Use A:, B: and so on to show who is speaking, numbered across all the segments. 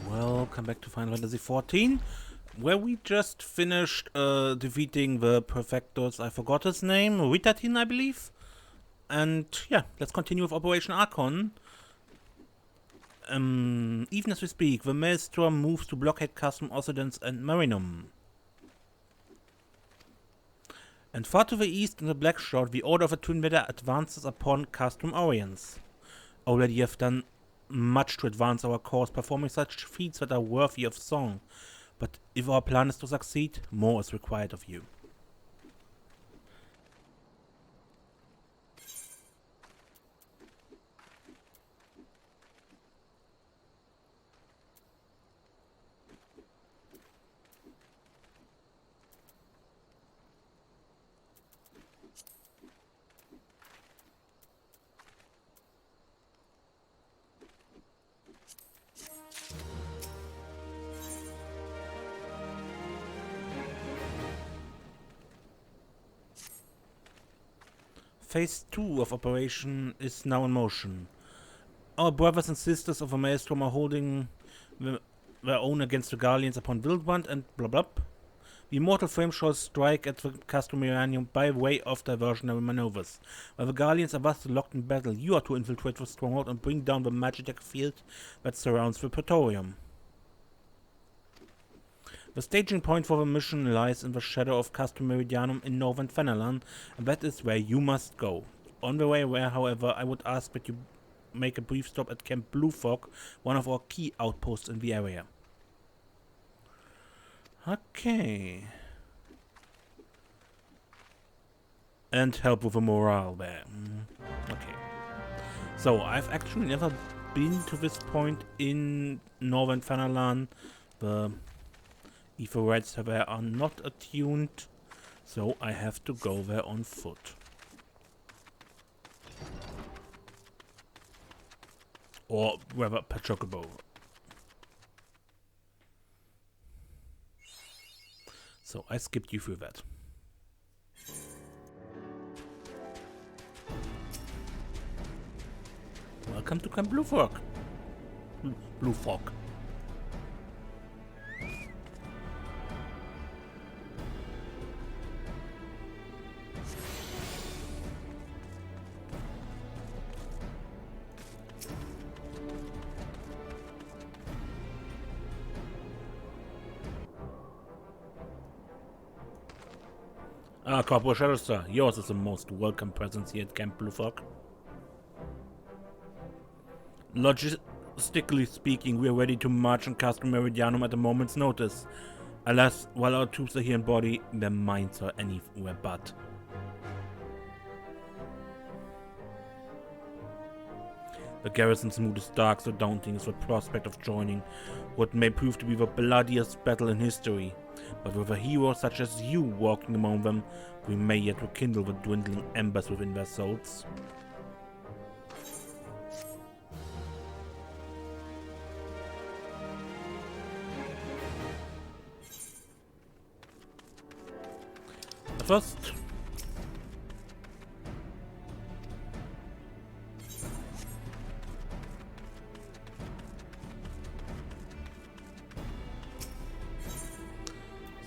A: Welcome back to Final Fantasy XIV, where we just finished defeating the Perfectors. I forgot his name, Rhytatyn, I believe. And yeah, let's continue with Operation Archon. Even as we speak, the Maelstrom moves to blockade Custom Occidents and Marinum. And far to the east in the Black Shroud, the Order of the Twin Weather advances upon Custom Orients. Already have done much to advance our cause, performing such feats that are worthy of song. But if our plan is to succeed, more is required of you. Phase 2 of operation is now in motion. Our brothers and sisters of the Maelstrom are holding their own against the Guardians upon Wildwand and blah blah. The immortal frame shall strike at the Castomirianium by way of diversionary maneuvers. While the Guardians are thus locked in battle, you are to infiltrate the stronghold and bring down the magitech field that surrounds the Praetorium. The staging point for the mission lies in the shadow of Castomirianum in northern Fenelon, and that is where you must go. On the way there, however, I would ask that you make a brief stop at Camp Blue Fog, one of our key outposts in the area. Okay. And help with the morale there. Okay. So, I've actually never been to this point in northern Fenelon. The Aetherites there are not attuned, so I have to go there on foot. Or rather, Pachocobo. So I skipped you through that. Welcome to Camp Blue Fog. Blue Fog. Corporal Shadow Star, yours is the most welcome presence here at Camp Blue Fog. Logistically speaking, we are ready to march on Castle Meridianum at a moment's notice. Alas, while our troops are here in body, their minds are anywhere but. The garrison's mood is dark, so daunting is the prospect of joining what may prove to be the bloodiest battle in history. But with a hero such as you walking among them, we may yet rekindle the dwindling embers within their souls. First,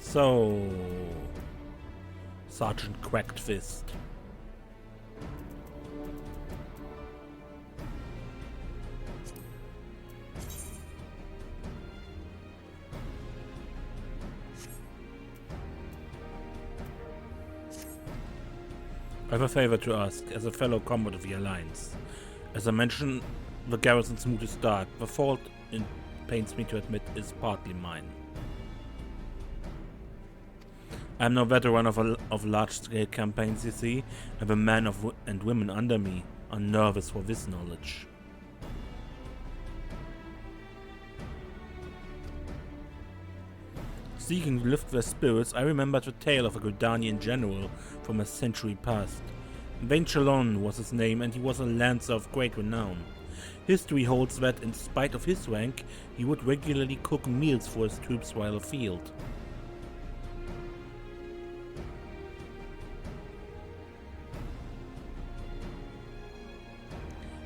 A: so, Sergeant Cracked Fist. I have a favor to ask, as a fellow combat of the Alliance. As I mentioned, the garrison's mood is dark. The fault, it pains me to admit, is partly mine. I am no veteran of large-scale campaigns, you see, and the men and women under me are nervous for this knowledge. Seeking to lift their spirits, I remembered the tale of a Gridanian general from a century past. Vain Chalon was his name, and he was a lancer of great renown. History holds that, in spite of his rank, he would regularly cook meals for his troops while afield.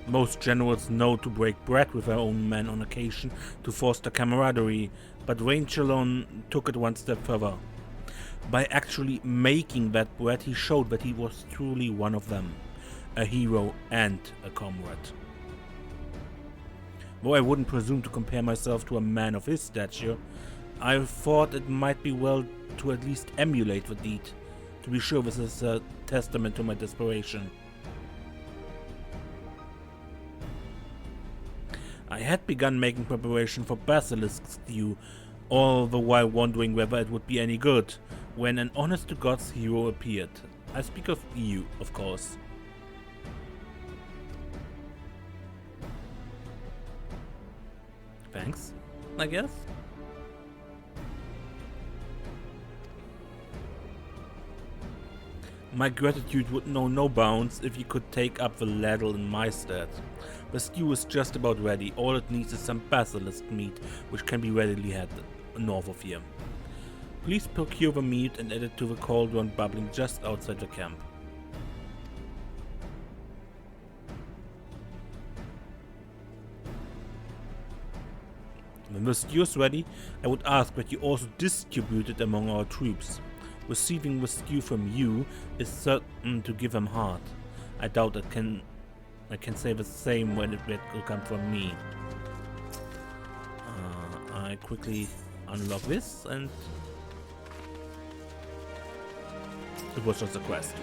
A: Most generals know to break bread with their own men on occasion to foster camaraderie, but Rangellon took it one step further. By actually making that bread, he showed that he was truly one of them, a hero and a comrade. Though I wouldn't presume to compare myself to a man of his stature, I thought it might be well to at least emulate the deed. To be sure, this is a testament to my desperation. I had begun making preparation for basilisk stew, all the while wondering whether it would be any good, when an honest-to-God's hero appeared. I speak of you, of course. Thanks, I guess. My gratitude would know no bounds if you could take up the ladle in my stead. The stew is just about ready. All it needs is some basilisk meat, which can be readily had north of here. Please procure the meat and add it to the cauldron bubbling just outside the camp. When the stew is ready, I would ask that you also distribute it among our troops. Receiving the stew from you is certain to give them heart. I doubt I can say the same when it will come from me. I quickly unlock this, and it was just a quest.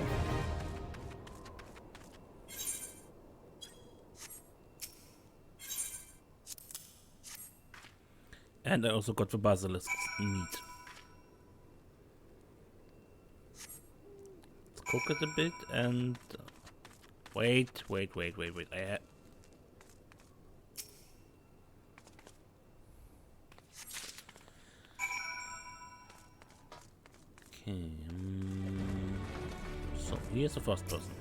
A: And I also got the basilisk meat. Let's cook it a bit and wait. Okay. So here's the first person.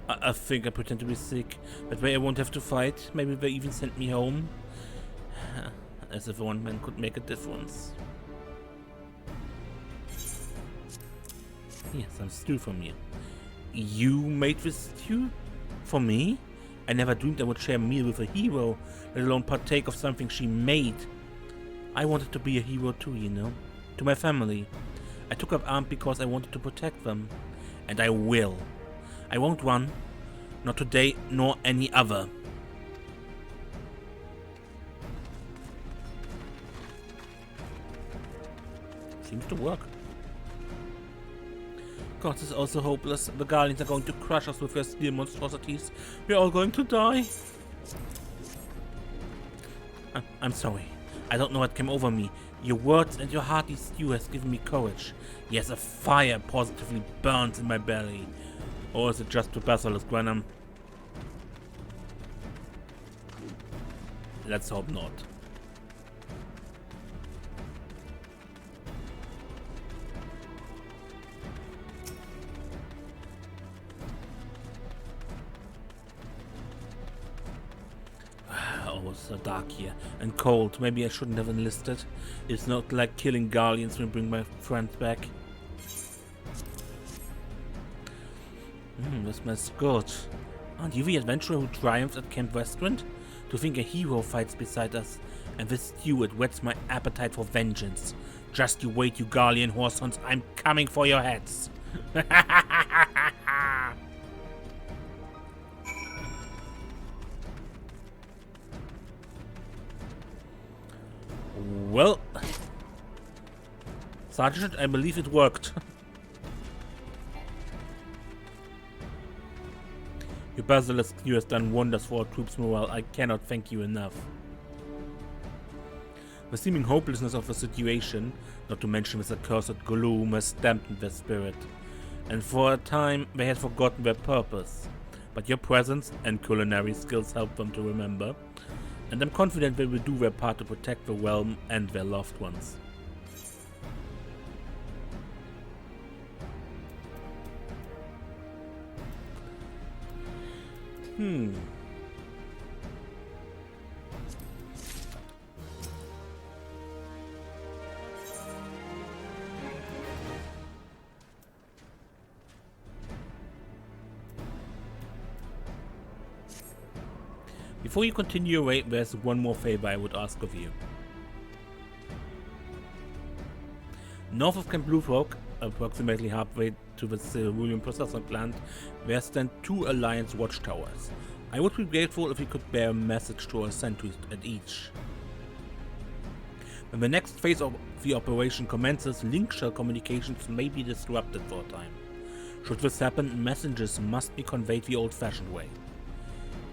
A: I think I pretend to be sick. That way I won't have to fight. Maybe they even send me home. As if one man could make a difference. Yes, some stew from you. You made this stew? For me? I never dreamed I would share a meal with a hero, let alone partake of something she made. I wanted to be a hero too, you know. To my family. I took up arms because I wanted to protect them. And I will. I won't run. Not today, nor any other. Seems to work. God, this is also hopeless. The Guardians are going to crush us with their steel monstrosities. We're all going to die. I'm sorry. I don't know what came over me. Your words and your hearty stew has given me courage. Yes, a fire positively burns in my belly. Or is it just the basilisk venom? Let's hope not. Oh, it's so dark here and cold. Maybe I shouldn't have enlisted. It's not like killing Guardians will bring my friends back. This smells good. Aren't you the adventurer who triumphed at Camp Westwind? To think a hero fights beside us, and this stew, it whets my appetite for vengeance. Just you wait, you Guardian horsehunds. I'm coming for your heads. Well, Sergeant, I believe it worked. Your basilisk stew has done wonders for our troops' morale. I cannot thank you enough. The seeming hopelessness of the situation, not to mention this accursed gloom, has dampened their spirit, and for a time they had forgotten their purpose. But your presence and culinary skills help them to remember, and I'm confident they will do their part to protect the realm and their loved ones. Before you continue your way, there's one more favor I would ask of you. North of Camp Blue Rock, approximately halfway to the cerulean processing plant, there stand 2 Alliance watchtowers. I would be grateful if you could bear a message to our sentries at each. When the next phase of the operation commences, link shell communications may be disrupted for a time. Should this happen, messages must be conveyed the old-fashioned way.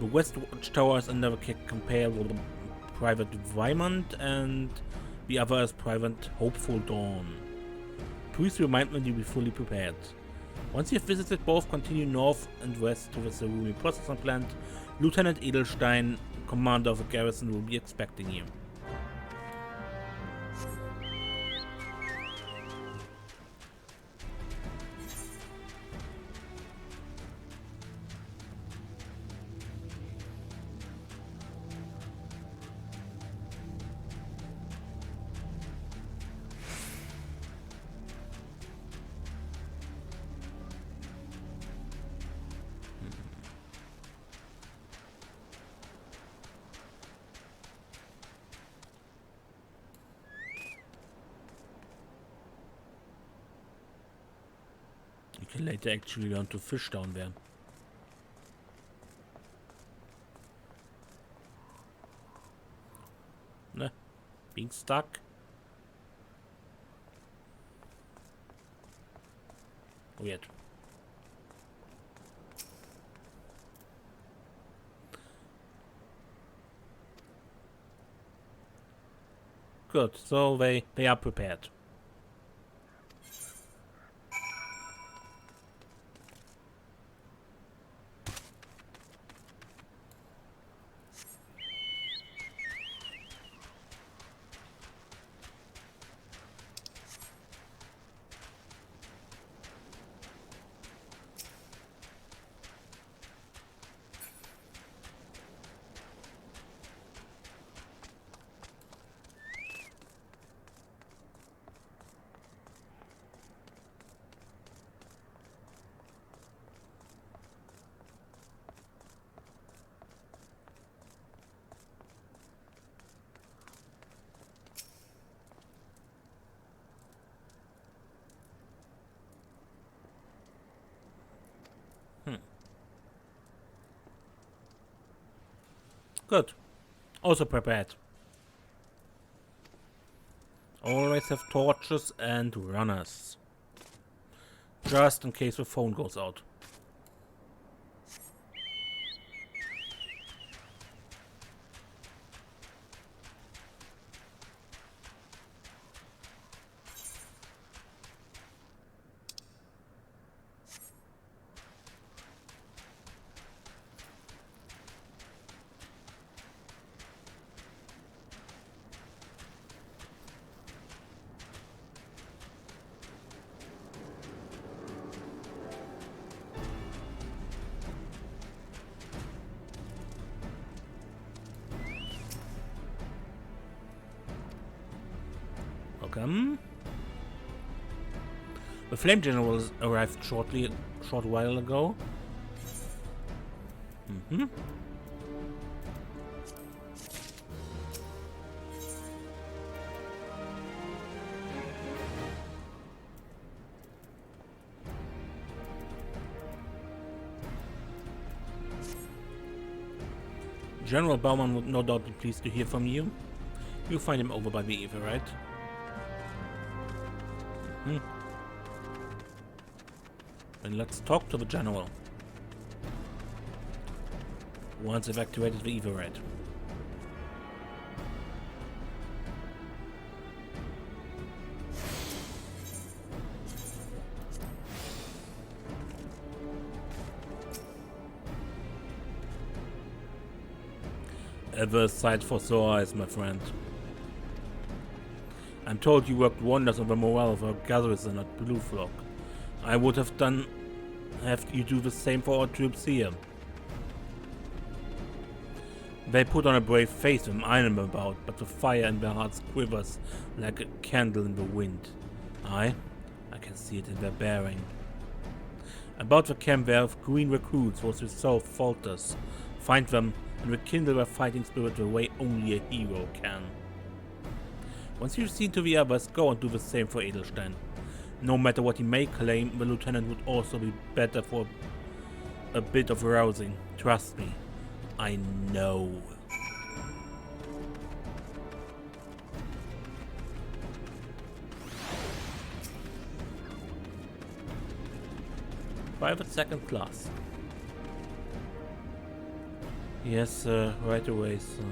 A: The West Watchtower is under the compare with Private Weimand, and the other is Private Hopeful Dawn. Please remind me to be fully prepared. Once you have visited both, continue north and west to the cerulean processing plant. Lieutenant Edelstein, commander of the garrison, will be expecting you. You can later actually learn to fish down there. Ne? Being stuck. Weird. Good, so they are prepared. Good. Also prepared. Always have torches and runners. Just in case the phone goes out. Welcome. The Flame Generals arrived a short while ago. General Baumann would no doubt be pleased to hear from you. You'll find him over by the Eva, right? Then let's talk to the general. Once evacuated the Eva, right? Ever a sight for sore eyes, my friend. I'm told you worked wonders on the morale of our garrison at Blue Flock. I would have you do the same for our troops here. They put on a brave face when I am about, but the fire in their hearts quivers like a candle in the wind. I can see it in their bearing. About the camp there of green recruits whose resolve falters. Find them and rekindle their fighting spirit the way only a hero can. Once you've seen to the others, go and do the same for Edelstein. No matter what he may claim, the lieutenant would also be better for a bit of rousing. Trust me, I know. Private second class. Yes, right away, sir.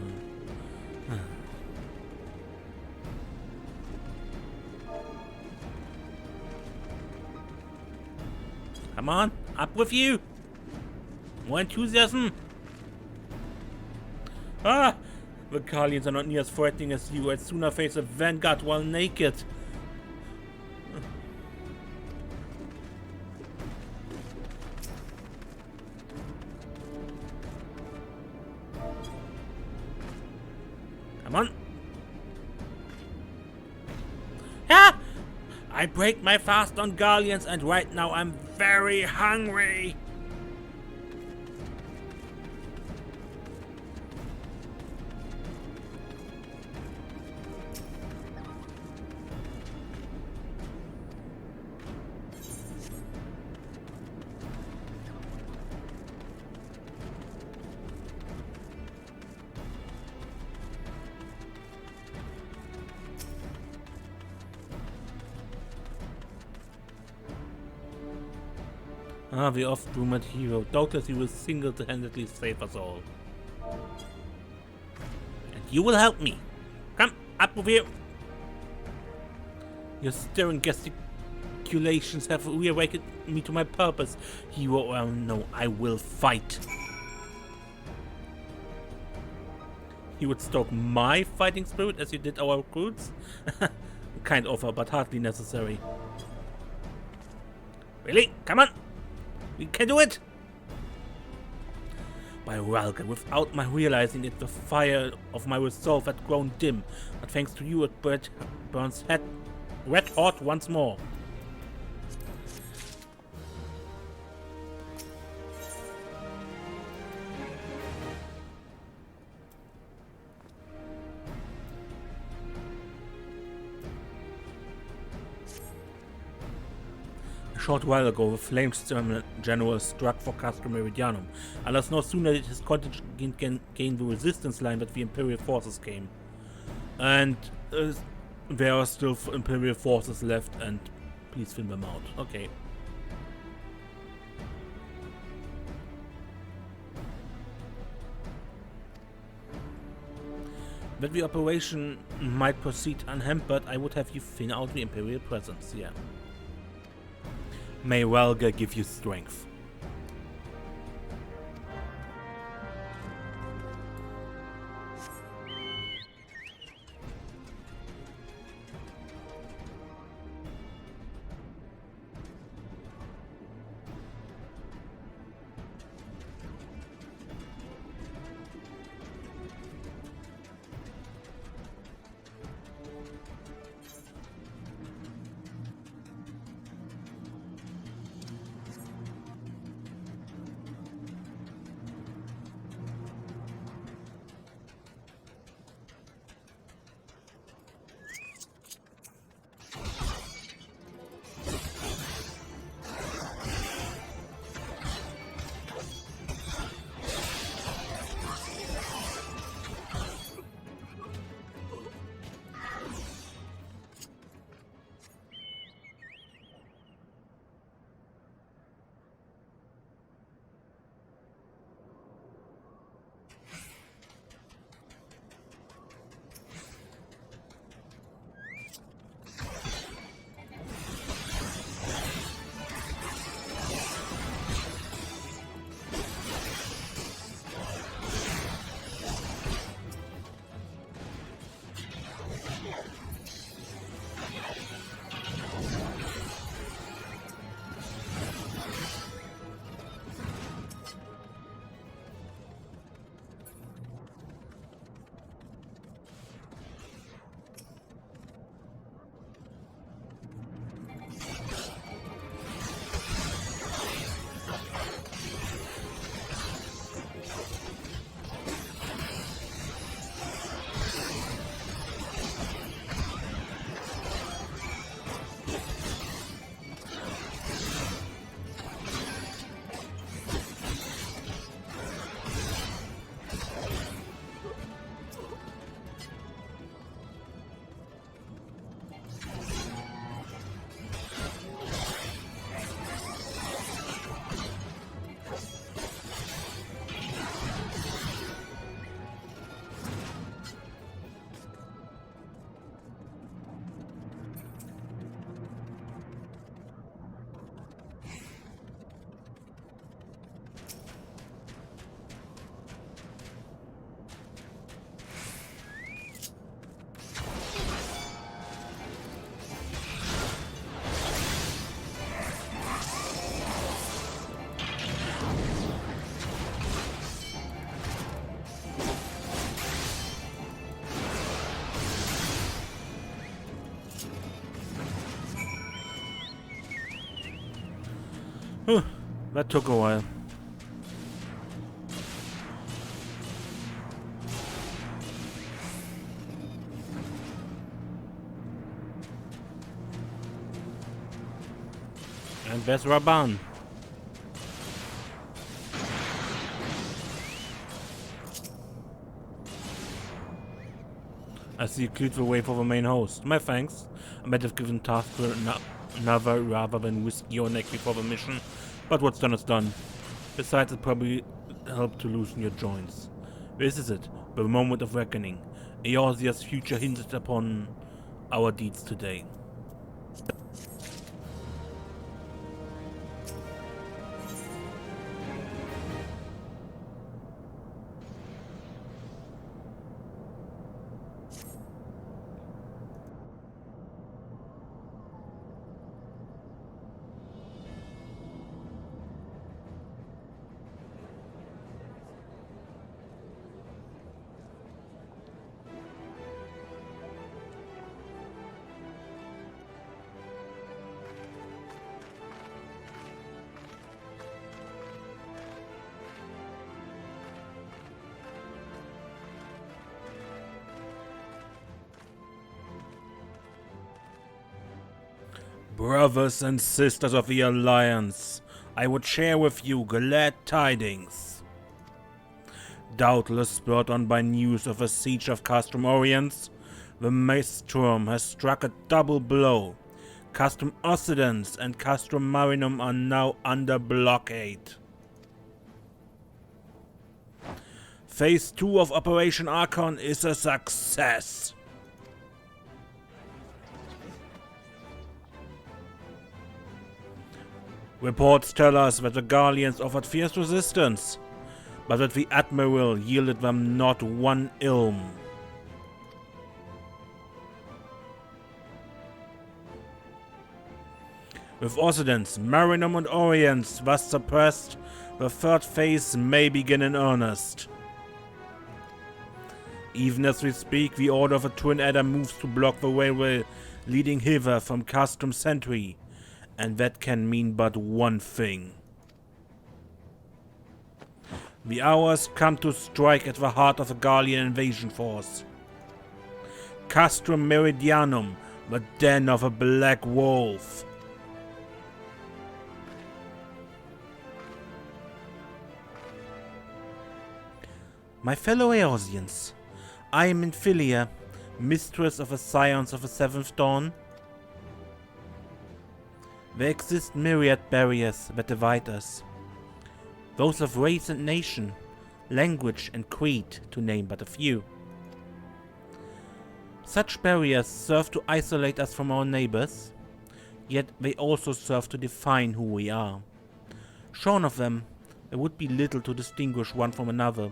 A: Come on, up with you! More enthusiasm! Ah! The Guardians are not near as threatening as you. I'd sooner face a vanguard while naked. Come on! Ah! I break my fast on Guardians, and right now I'm very hungry. Ah, the oft-rumored hero. Doubtless he will single-handedly save us all. And you will help me. Come, up with you. Your stirring gesticulations have reawakened me to my purpose. Hero, well, no, I will fight. You would stoke my fighting spirit as you did our recruits? Kind offer, but hardly necessary. Really? Come on! We can do it! By Ralga, without my realizing it, the fire of my resolve had grown dim, but thanks to you it burns red hot once more. A short while ago, the flames general struck for Castro Meridianum, alas no sooner did his contingent gain the resistance line that the Imperial forces came. And there are still Imperial forces left, and please film them out. Okay. That the operation might proceed unhampered, I would have you thin out the Imperial presence, yeah. May Ralga give you strength. Whew, that took a while. And there's Raban. I see you cleared the way for the main host. My thanks. I might have given task to another rather than risk your neck before the mission, but what's done is done. Besides, it probably helped to loosen your joints. This is it, the moment of reckoning. Eorzea's future hinted upon our deeds today. Brothers and sisters of the Alliance, I would share with you glad tidings. Doubtless spurred on by news of the siege of Castrum Oriens, the Maelstrom has struck a double blow. Castrum Occidens and Castrum Marinum are now under blockade. Phase 2 of Operation Archon is a success. Reports tell us that the Guardians offered fierce resistance, but that the Admiral yielded them not one ilm. With Occidents, Marinum and Orients thus suppressed, the third phase may begin in earnest. Even as we speak, the Order of the Twin Adder moves to block the railway leading hither from Castrum Sentry. And that can mean but one thing. The hours come to strike at the heart of the Gallian invasion force. Castrum Meridianum, the den of a black wolf. My fellow Eorzeans, I am Infilia, mistress of the scions of the Seventh Dawn. There exist myriad barriers that divide us. Those of race and nation, language and creed, to name but a few. Such barriers serve to isolate us from our neighbors, yet they also serve to define who we are. Shorn of them, there would be little to distinguish one from another,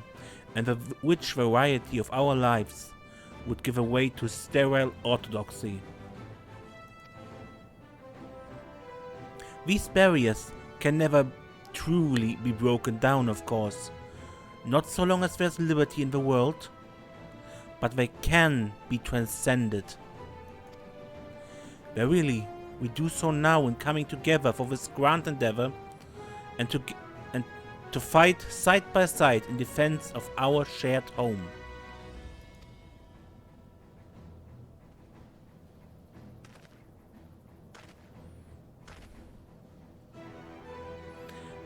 A: and the rich variety of our lives would give way to sterile orthodoxy. These barriers can never truly be broken down, of course, not so long as there's liberty in the world, but they can be transcended. Verily, we do so now in coming together for this grand endeavor, and to fight side by side in defense of our shared home.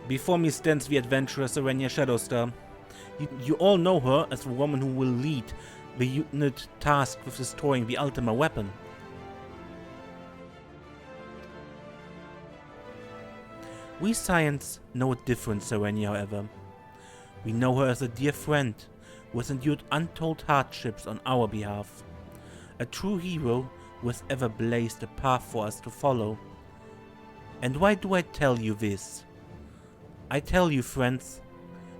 A: Before me stands the adventurous Arenya Shadowstar. You all know her as the woman who will lead the unit tasked with destroying the Ultima weapon. We Scions know a different Arenya, however. We know her as a dear friend who has endured untold hardships on our behalf. A true hero who has ever blazed a path for us to follow. And why do I tell you this? I tell you, friends,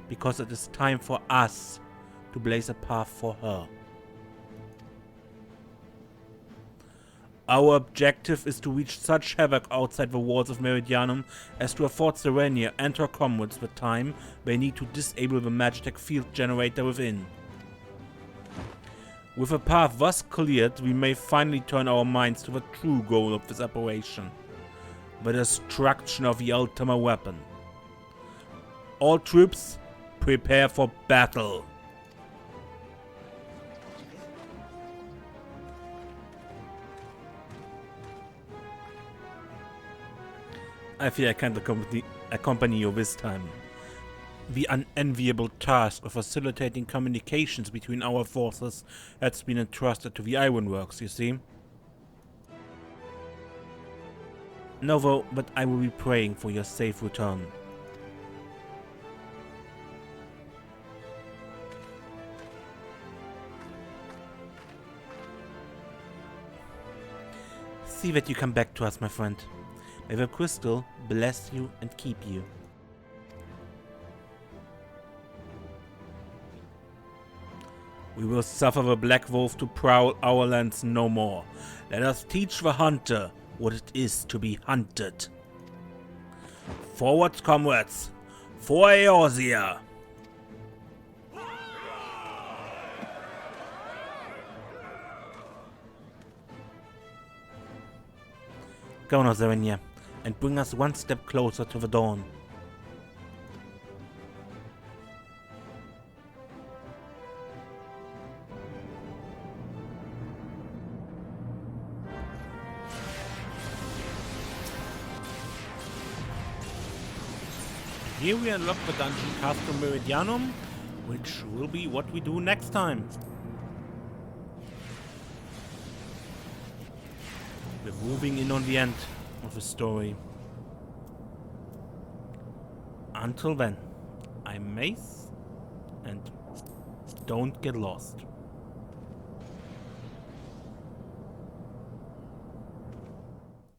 A: because it is time for us to blaze a path for her. Our objective is to reach such havoc outside the walls of Meridianum as to afford Serenia and her comrades the time they need to disable the Magitech field generator within. With a path thus cleared, we may finally turn our minds to the true goal of this operation. the destruction of the ultimate weapon. All troops, prepare for battle. I fear I can't accompany you this time. The unenviable task of facilitating communications between our forces has been entrusted to the Ironworks, you see. No, though, but I will be praying for your safe return. See that you come back to us, my friend. May the crystal bless you and keep you. We will suffer the Black Wolf to prowl our lands no more. Let us teach the hunter what it is to be hunted. Forward, comrades! For Eorzea! Go now, Zarenia, and bring us one step closer to the dawn. Here we unlock the dungeon Castrum Meridianum, which will be what we do next time. We're moving in on the end of the story. Until then, I'm Mace, and don't get lost.